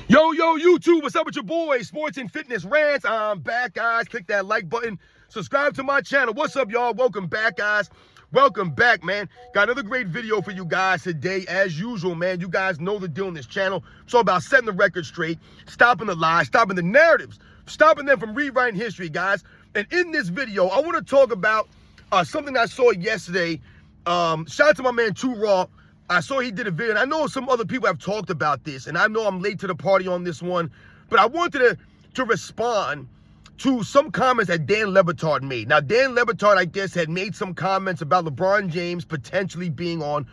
Yo, YouTube, what's up with your boy? Sports and Fitness Rants. I'm back, guys. Click that like button. Subscribe to my channel. What's up, y'all? Welcome back, guys. Welcome back, man. Got another great video for you guys today. As usual, man, you guys know the deal on this channel. It's all about setting the record straight, stopping the lies, stopping the narratives, stopping them from rewriting history, guys. And in this video, I want to talk about something I saw yesterday. Shout out to my man, Too Raw. I saw he did a video, and I know some other people have talked about this, and I know I'm late to the party on this one, but I wanted to respond to some comments that Dan Batard made. Now, Dan Batard, I guess, had made some comments about LeBron James potentially being on,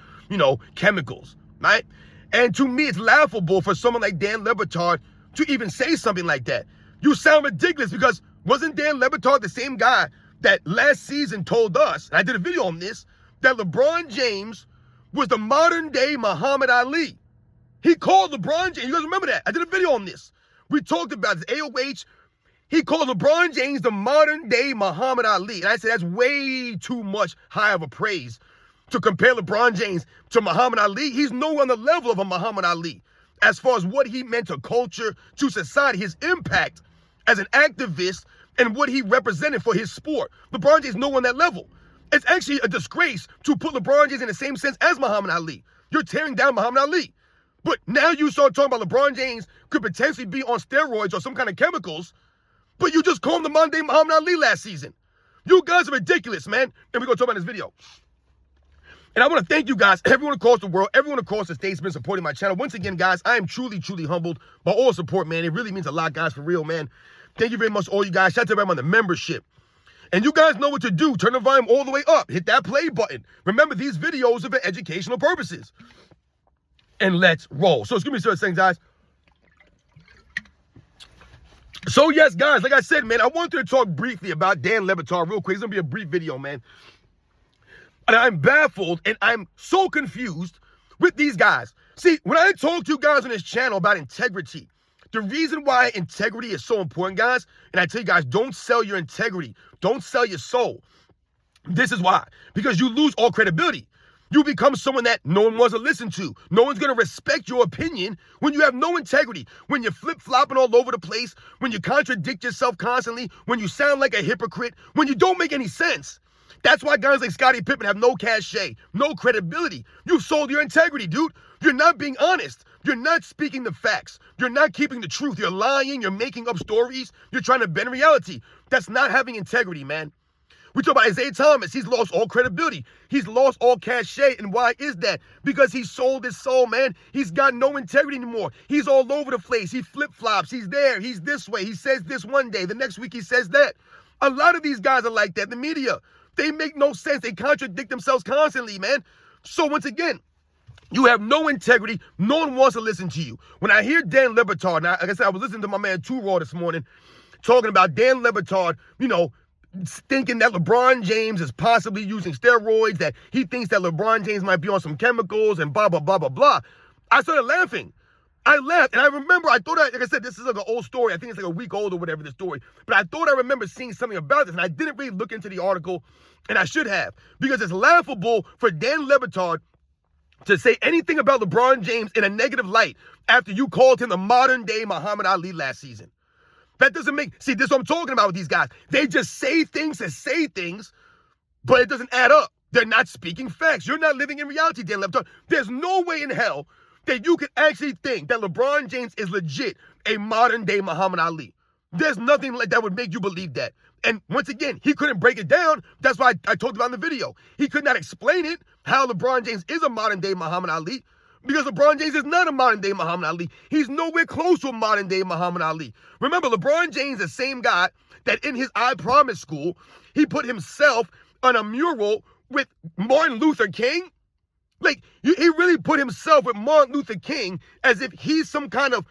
chemicals, right? And to me, it's laughable for someone like Dan Batard to even say something like that. You sound ridiculous, because wasn't Dan Batard the same guy that last season told us, and I did a video on this, that LeBron James was the modern day Muhammad Ali? He called LeBron James, you guys remember that? I did a video on this. We talked about this, AOH. He called LeBron James the modern day Muhammad Ali. And I said that's way too much high of a praise to compare LeBron James to Muhammad Ali. He's nowhere on the level of a Muhammad Ali as far as what he meant to culture, to society, his impact as an activist, and what he represented for his sport. LeBron James nowhere on that level. It's actually a disgrace to put LeBron James in the same sense as Muhammad Ali. You're tearing down Muhammad Ali. But now you start talking about LeBron James could potentially be on steroids or some kind of chemicals, but you just called him the modern day Muhammad Ali last season. You guys are ridiculous, man. And we're going to talk about this video. And I want to thank you guys, everyone across the world, everyone across the states has been supporting my channel. Once again, guys, I am truly, truly humbled by all support, man. It really means a lot, guys, for real, man. Thank you very much, all you guys. Shout out to everyone on the membership. And you guys know what to do. Turn the volume all the way up. Hit that play button. Remember, these videos are for educational purposes. And let's roll. So excuse me, sir, saying, guys. So yes, guys, like I said, man, I wanted to talk briefly about Dan Batard real quick. It's going to be a brief video, man. And I'm baffled and I'm so confused with these guys. See, when I talk to you guys on this channel about integrity, the reason why integrity is so important, guys, and I tell you guys, don't sell your integrity. Don't sell your soul. This is why. Because you lose all credibility. You become someone that no one wants to listen to. No one's going to respect your opinion when you have no integrity, when you're flip-flopping all over the place, when you contradict yourself constantly, when you sound like a hypocrite, when you don't make any sense. That's why guys like Scottie Pippen have no cachet, no credibility. You've sold your integrity, dude. You're not being honest. You're not speaking the facts. You're not keeping the truth. You're lying. You're making up stories. You're trying to bend reality. That's not having integrity, man. We talk about Isaiah Thomas. He's lost all credibility. He's lost all cachet. And why is that? Because he sold his soul, man. He's got no integrity anymore. He's all over the place. He flip-flops. He's there. He's this way. He says this one day. The next week he says that. A lot of these guys are like that. The media, they make no sense. They contradict themselves constantly, man. So once again, you have no integrity. No one wants to listen to you. When I hear Dan Batard, now, like I said, I was listening to my man Too Raw this morning, talking about Dan Batard, thinking that LeBron James is possibly using steroids, that he thinks that LeBron James might be on some chemicals and blah, blah, blah, blah, blah. I started laughing. I laughed. And I remember, like I said, this is like an old story. I think it's like a week old or whatever, the story. But I thought I remember seeing something about this, and I didn't really look into the article, and I should have. Because it's laughable for Dan Batard to say anything about LeBron James in a negative light after you called him the modern day Muhammad Ali last season. That doesn't make, see, this is what I'm talking about with these guys. They just say things to say things, but it doesn't add up. They're not speaking facts. You're not living in reality, Dan Batard. There's no way in hell that you could actually think that LeBron James is legit a modern day Muhammad Ali. There's nothing like that would make you believe that. And once again, he couldn't break it down. That's why I talked about in the video. He could not explain it, how LeBron James is a modern day Muhammad Ali, because LeBron James is not a modern day Muhammad Ali. He's nowhere close to a modern day Muhammad Ali. Remember, LeBron James, the same guy that in his I Promise school, he put himself on a mural with Martin Luther King. Like, he really put himself with Martin Luther King as if he's some kind of,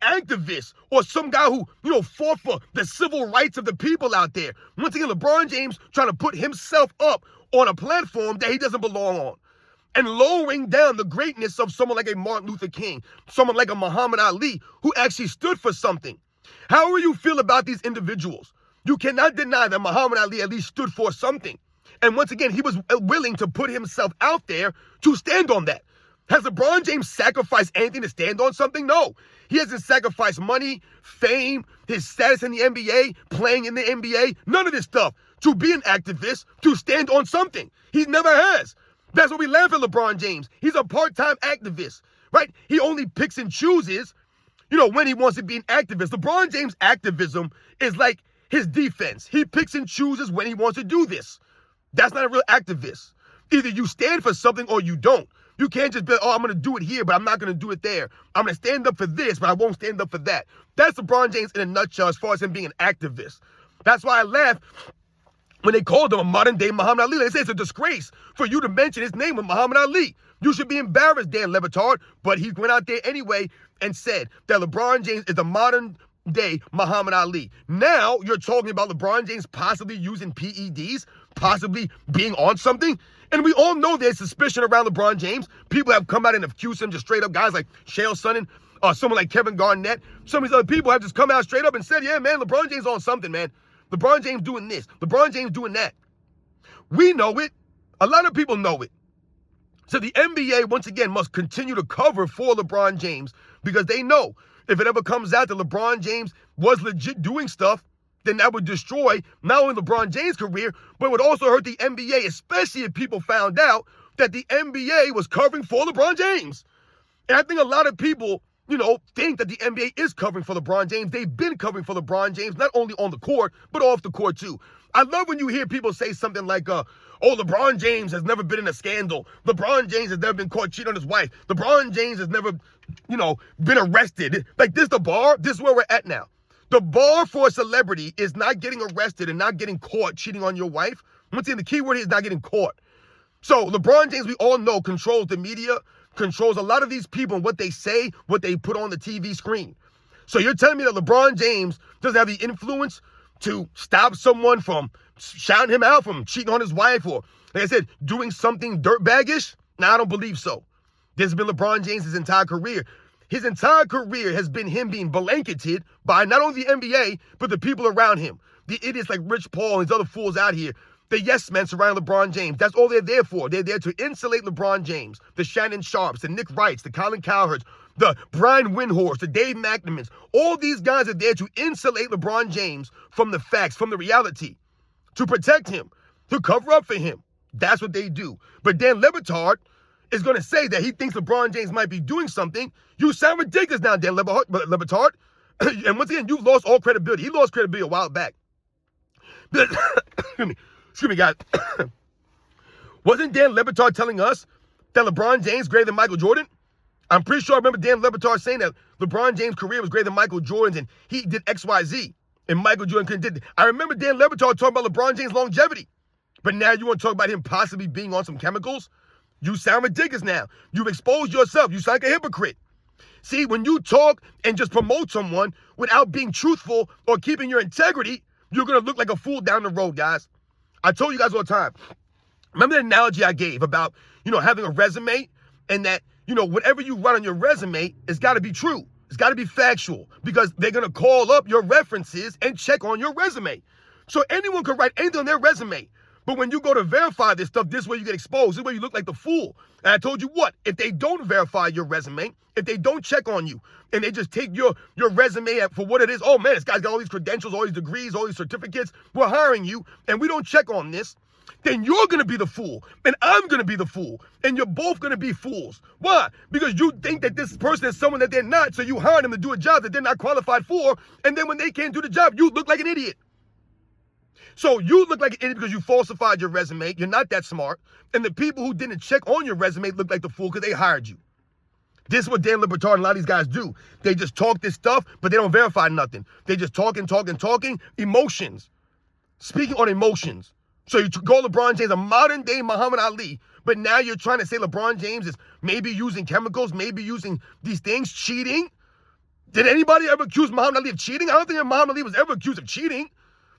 activist or some guy who, fought for the civil rights of the people out there. Once again, LeBron James trying to put himself up on a platform that he doesn't belong on, and lowering down the greatness of someone like a Martin Luther King, someone like a Muhammad Ali, who actually stood for something. However you feel about these individuals, you cannot deny that Muhammad Ali at least stood for something. And once again, he was willing to put himself out there to stand on that. Has LeBron James sacrificed anything to stand on something? No. He hasn't sacrificed money, fame, his status in the NBA, playing in the NBA, none of this stuff to be an activist, to stand on something. He never has. That's what we laugh at LeBron James. He's a part-time activist, right? He only picks and chooses, when he wants to be an activist. LeBron James' activism is like his defense. He picks and chooses when he wants to do this. That's not a real activist. Either you stand for something or you don't. You can't just be, I'm going to do it here, but I'm not going to do it there. I'm going to stand up for this, but I won't stand up for that. That's LeBron James in a nutshell as far as him being an activist. That's why I laugh when they called him a modern-day Muhammad Ali. They say it's a disgrace for you to mention his name with Muhammad Ali. You should be embarrassed, Dan LeBatard. But he went out there anyway and said that LeBron James is a modern-day Muhammad Ali. Now you're talking about LeBron James possibly using PEDs, possibly being on something. And we all know there's suspicion around LeBron James. People have come out and accused him, just straight up, guys like Chael Sonnen, someone like Kevin Garnett. Some of these other people have just come out straight up and said, yeah, man, LeBron James on something, man. LeBron James doing this. LeBron James doing that. We know it. A lot of people know it. So the NBA, once again, must continue to cover for LeBron James because they know if it ever comes out that LeBron James was legit doing stuff, then that would destroy not only LeBron James' career, but it would also hurt the NBA, especially if people found out that the NBA was covering for LeBron James. And I think a lot of people, think that the NBA is covering for LeBron James. They've been covering for LeBron James, not only on the court, but off the court too. I love when you hear people say something like, LeBron James has never been in a scandal. LeBron James has never been caught cheating on his wife. LeBron James has never, been arrested. Like, this the bar? This is where we're at now. The bar for a celebrity is not getting arrested and not getting caught cheating on your wife. Once again, the key word is not getting caught. So LeBron James, we all know, controls the media, controls a lot of these people and what they say, what they put on the TV screen. So you're telling me that LeBron James doesn't have the influence to stop someone from shouting him out, from cheating on his wife, or, like I said, doing something dirtbaggish? Nah, I don't believe so. This has been LeBron James' entire career. His entire career has been him being blanketed by not only the NBA, but the people around him. The idiots like Rich Paul and these other fools out here. The yes men surrounding LeBron James. That's all they're there for. They're there to insulate LeBron James. The Shannon Sharps, the Nick Wrights, the Colin Cowherds, the Brian Windhorst, the Dave McNamans. All these guys are there to insulate LeBron James from the facts, from the reality, to protect him, to cover up for him. That's what they do. But Dan LeBatard is going to say that he thinks LeBron James might be doing something. You sound ridiculous now, Dan LeBatard. And once again, you've lost all credibility. He lost credibility a while back. Excuse me, guys. Wasn't Dan LeBatard telling us that LeBron James greater than Michael Jordan? I'm pretty sure I remember Dan LeBatard saying that LeBron James' career was greater than Michael Jordan's and he did XYZ. And Michael Jordan couldn't did it. I remember Dan LeBatard talking about LeBron James' longevity. But now you want to talk about him possibly being on some chemicals? You sound ridiculous now. You've exposed yourself. You sound like a hypocrite. See, when you talk and just promote someone without being truthful or keeping your integrity, you're going to look like a fool down the road, guys. I told you guys all the time. Remember the analogy I gave about, having a resume and that, whatever you write on your resume, it's got to be true. It's got to be factual because they're going to call up your references and check on your resume. So anyone could write anything on their resume. But when you go to verify this stuff, this way you get exposed. This way you look like the fool. And I told you what, if they don't verify your resume, if they don't check on you, and they just take your resume for what it is, oh man, this guy's got all these credentials, all these degrees, all these certificates, we're hiring you, and we don't check on this, then you're going to be the fool, and I'm going to be the fool, and you're both going to be fools. Why? Because you think that this person is someone that they're not, so you hire them to do a job that they're not qualified for, and then when they can't do the job, you look like an idiot. So you look like an idiot because you falsified your resume. You're not that smart. And the people who didn't check on your resume look like the fool because they hired you. This is what Dan LeBatard and a lot of these guys do. They just talk this stuff, but they don't verify nothing. They just talking. Emotions. Speaking on emotions. So you call LeBron James a modern day Muhammad Ali, but now you're trying to say LeBron James is maybe using chemicals, maybe using these things, cheating. Did anybody ever accuse Muhammad Ali of cheating? I don't think Muhammad Ali was ever accused of cheating.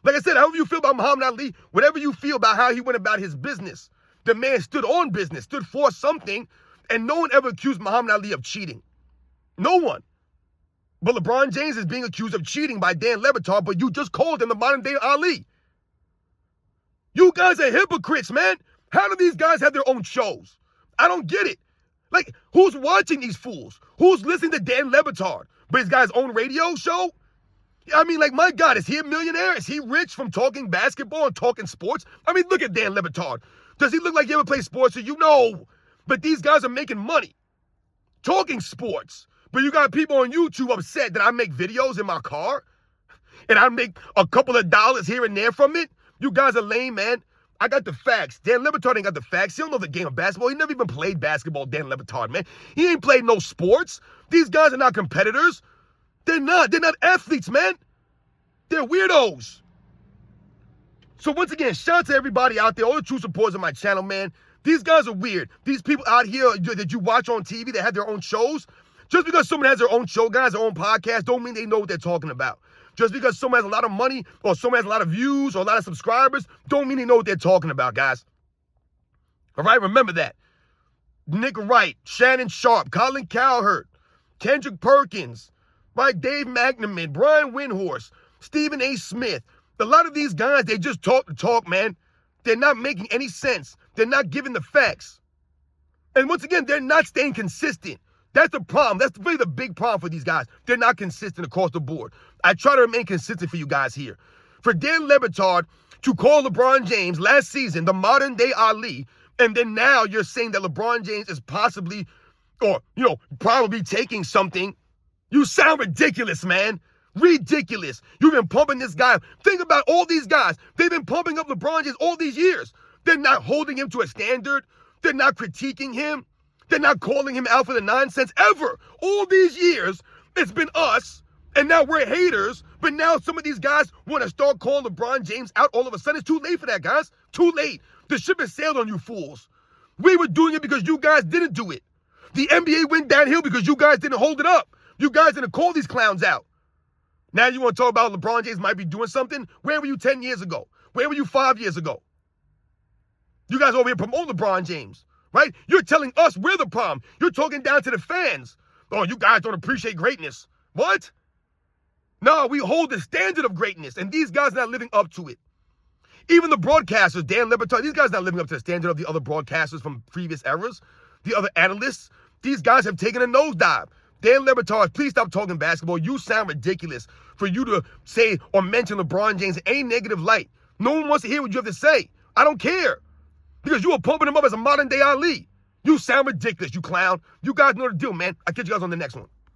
Like I said, however you feel about Muhammad Ali, whatever you feel about how he went about his business, the man stood on business, stood for something, and no one ever accused Muhammad Ali of cheating. No one. But LeBron James is being accused of cheating by Dan LeBatard, but you just called him the modern day Ali. You guys are hypocrites, man. How do these guys have their own shows? I don't get it. Like, who's watching these fools? Who's listening to Dan LeBatard? But he's got his own radio show? I mean, like, my God, is he a millionaire? Is he rich from talking basketball and talking sports? I mean, look at Dan LeBatard. Does he look like he ever played sports? You know. But these guys are making money talking sports. But you got people on YouTube upset that I make videos in my car and I make a couple of dollars here and there from it. You guys are lame, man. I got the facts. Dan LeBatard ain't got the facts. He don't know the game of basketball. He never even played basketball, Dan LeBatard, man. He ain't played no sports. These guys are not competitors. They're not. They're not athletes, man. They're weirdos. So once again, shout out to everybody out there, all the true supporters of my channel, man. These guys are weird. These people out here that you watch on TV that have their own shows, just because someone has their own show, guys, their own podcast, don't mean they know what they're talking about. Just because someone has a lot of money or someone has a lot of views or a lot of subscribers, don't mean they know what they're talking about, guys. All right, remember that. Nick Wright, Shannon Sharp, Colin Cowherd, Kendrick Perkins, right? Dave McNamara, Brian Windhorst, Stephen A. Smith. A lot of these guys, they just talk the talk, man. They're not making any sense. They're not giving the facts. And once again, they're not staying consistent. That's the problem. That's really the big problem for these guys. They're not consistent across the board. I try to remain consistent for you guys here. For Dan LeBatard to call LeBron James last season the modern day Ali, and then now you're saying that LeBron James is possibly, or, probably taking something. You sound ridiculous, man. Ridiculous. You've been pumping this guy. Think about all these guys. They've been pumping up LeBron James all these years. They're not holding him to a standard. They're not critiquing him. They're not calling him out for the nonsense ever. All these years, it's been us, and now we're haters, but now some of these guys want to start calling LeBron James out all of a sudden. It's too late for that, guys. Too late. The ship has sailed on you fools. We were doing it because you guys didn't do it. The NBA went downhill because you guys didn't hold it up. You guys didn't call these clowns out. Now you want to talk about LeBron James might be doing something? Where were you 10 years ago? Where were you 5 years ago? You guys over here promote LeBron James, right? You're telling us we're the problem. You're talking down to the fans. Oh, you guys don't appreciate greatness. What? No, we hold the standard of greatness, and these guys are not living up to it. Even the broadcasters, Dan LeBatard, these guys are not living up to the standard of the other broadcasters from previous eras, the other analysts. These guys have taken a nosedive. Dan LeBatard, please stop talking basketball. You sound ridiculous for you to say or mention LeBron James in any negative light. No one wants to hear what you have to say. I don't care. Because you were pumping him up as a modern day Ali. You sound ridiculous, you clown. You guys know the deal, man. I'll catch you guys on the next one.